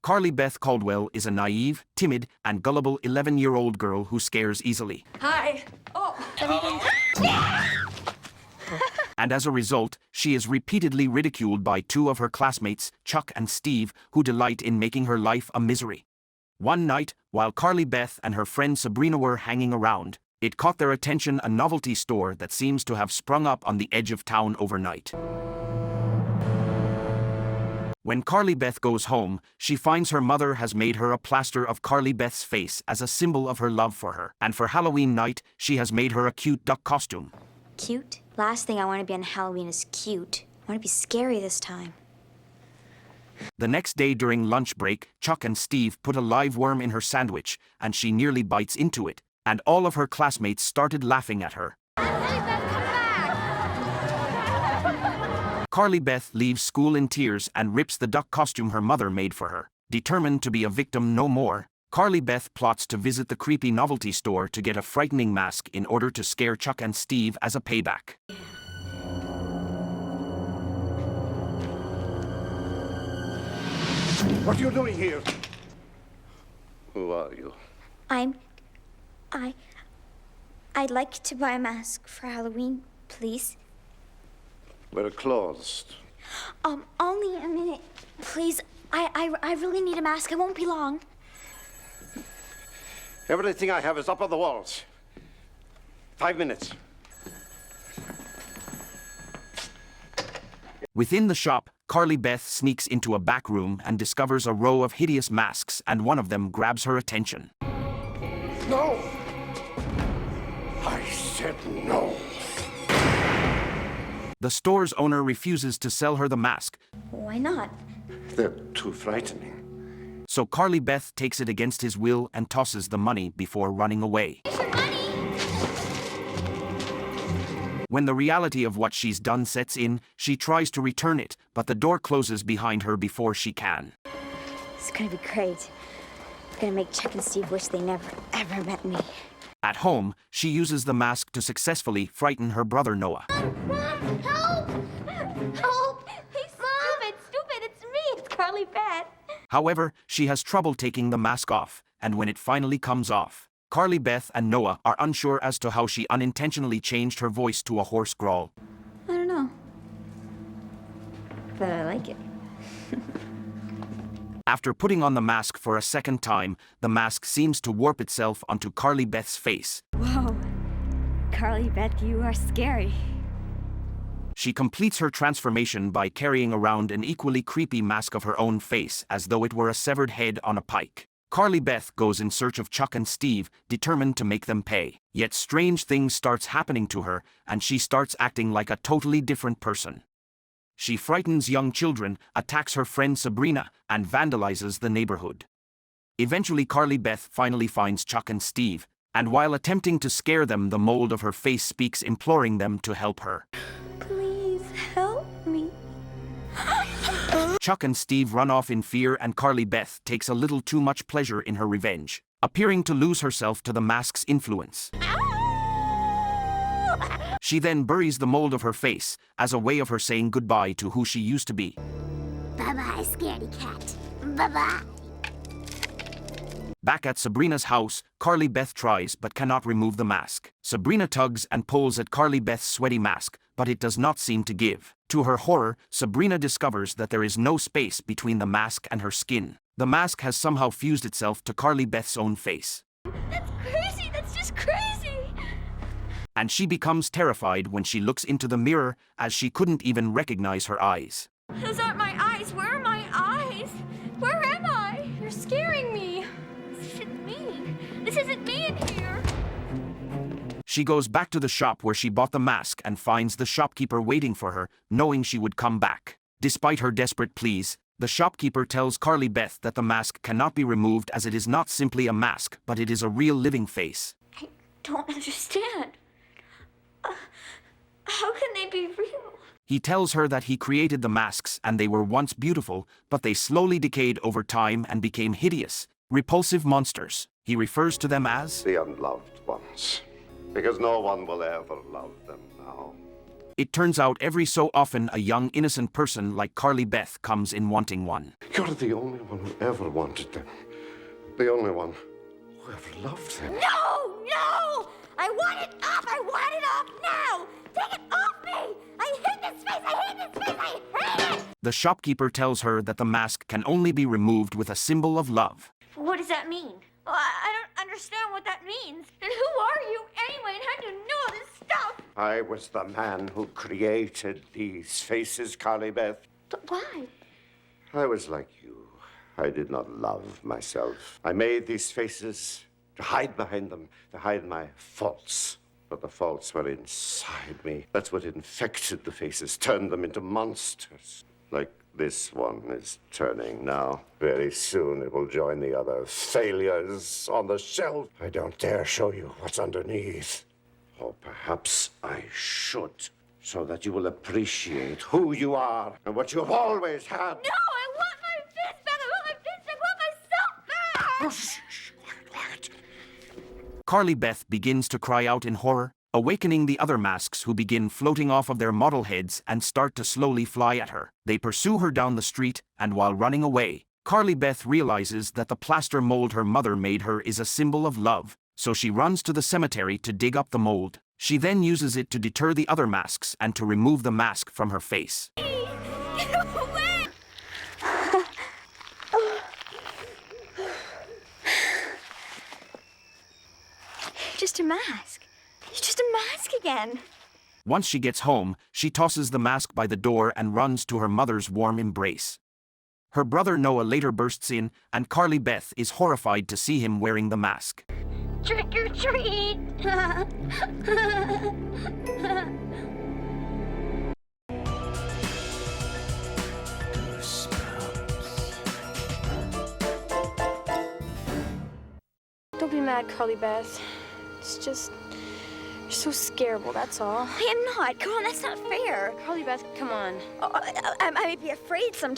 Carly Beth Caldwell is a naive, timid, and gullible 11-year-old girl who scares easily. Hi. Oh. And as a result, she is repeatedly ridiculed by two of her classmates, Chuck and Steve, who delight in making her life a misery. One night, while Carly Beth and her friend Sabrina were hanging around, it caught their attention a novelty store that seems to have sprung up on the edge of town overnight. When Carly Beth goes home, she finds her mother has made her a plaster of Carly Beth's face as a symbol of her love for her, and for Halloween night, she has made her a cute duck costume. Cute? Last thing I want to be on Halloween is cute. I want to be scary this time. The next day during lunch break, Chuck and Steve put a live worm in her sandwich, and she nearly bites into it, and all of her classmates started laughing at her. Carly Beth leaves school in tears and rips the duck costume her mother made for her. Determined to be a victim no more, Carly Beth plots to visit the creepy novelty store to get a frightening mask in order to scare Chuck and Steve as a payback. What are you doing here? Who are you? I'd like to buy a mask for Halloween, please. We're closed. Only a minute. Please, I really need a mask. I won't be long. Everything I have is up on the walls. 5 minutes. Within the shop, Carly Beth sneaks into a back room and discovers a row of hideous masks, and one of them grabs her attention. No! I said no. The store's owner refuses to sell her the mask. Why not? They're too frightening. So Carly Beth takes it against his will and tosses the money before running away. When the reality of what she's done sets in, she tries to return it, but the door closes behind her before she can. It's gonna be great. It's gonna make Chuck and Steve wish they never, ever met me. At home, she uses the mask to successfully frighten her brother Noah. Mom, help! Help! Hey, stupid, it's me, it's Carly Beth. However, she has trouble taking the mask off, and when it finally comes off, Carly Beth and Noah are unsure as to how she unintentionally changed her voice to a hoarse growl. I don't know. But I like it. After putting on the mask for a second time, the mask seems to warp itself onto Carly Beth's face. Whoa. Carly Beth, you are scary. She completes her transformation by carrying around an equally creepy mask of her own face as though it were a severed head on a pike. Carly Beth goes in search of Chuck and Steve, determined to make them pay. Yet strange things starts happening to her, and she starts acting like a totally different person. She frightens young children, attacks her friend Sabrina, and vandalizes the neighborhood. Eventually Carly Beth finally finds Chuck and Steve, and while attempting to scare them, the mold of her face speaks, imploring them to help her. Please help me. Chuck and Steve run off in fear, and Carly Beth takes a little too much pleasure in her revenge, appearing to lose herself to the mask's influence. She then buries the mold of her face as a way of her saying goodbye to who she used to be. Bye-bye, scaredy cat. Bye-bye. Back at Sabrina's house, Carly Beth tries but cannot remove the mask. Sabrina tugs and pulls at Carly Beth's sweaty mask, but it does not seem to give. To her horror, Sabrina discovers that there is no space between the mask and her skin. The mask has somehow fused itself to Carly Beth's own face. That's crazy, that's just crazy. And she becomes terrified when she looks into the mirror, as she couldn't even recognize her eyes. Those aren't my eyes. Where are my eyes? Where am I? You're scaring me. This isn't me. This isn't me in here. She goes back to the shop where she bought the mask and finds the shopkeeper waiting for her, knowing she would come back. Despite her desperate pleas, the shopkeeper tells Carly Beth that the mask cannot be removed, as it is not simply a mask, but it is a real living face. I don't understand. How can they be real? He tells her that he created the masks and they were once beautiful, but they slowly decayed over time and became hideous, repulsive monsters. He refers to them as The unloved ones. Because no one will ever love them now. It turns out every so often a young innocent person like Carly Beth comes in wanting one. You're the only one who ever wanted them. The only one who ever loved them. No! No! I want it off! I want it off now! Take it off me! I hate this face! I hate this face! I hate it! The shopkeeper tells her that the mask can only be removed with a symbol of love. What does that mean? Well, I don't understand what that means. And who are you anyway, and how do you know all this stuff? I was the man who created these faces, Carly Beth. But why? I was like you. I did not love myself. I made these faces to hide behind them, to hide my faults. But the faults were inside me. That's what infected the faces, turned them into monsters. Like this one is turning now. Very soon it will join the other failures on the shelf. I don't dare show you what's underneath. Or perhaps I should, so that you will appreciate who you are and what you have always had. No, I want my fist back! I want my fist back! I want myself back! Oh, shh, quiet. Carly Beth begins to cry out in horror, awakening the other masks who begin floating off of their model heads and start to slowly fly at her. They pursue her down the street, and while running away, Carly Beth realizes that the plaster mold her mother made her is a symbol of love, so she runs to the cemetery to dig up the mold. She then uses it to deter the other masks and to remove the mask from her face. Get away! Just a mask. It's just a mask again. Once she gets home, she tosses the mask by the door and runs to her mother's warm embrace. Her brother Noah later bursts in, and Carly Beth is horrified to see him wearing the mask. Trick or treat! Don't be mad, Carly Beth. It's just... you're so scareable, that's all. I am not. Come on, that's not fair. Carly Beth, come on. I might be afraid sometimes.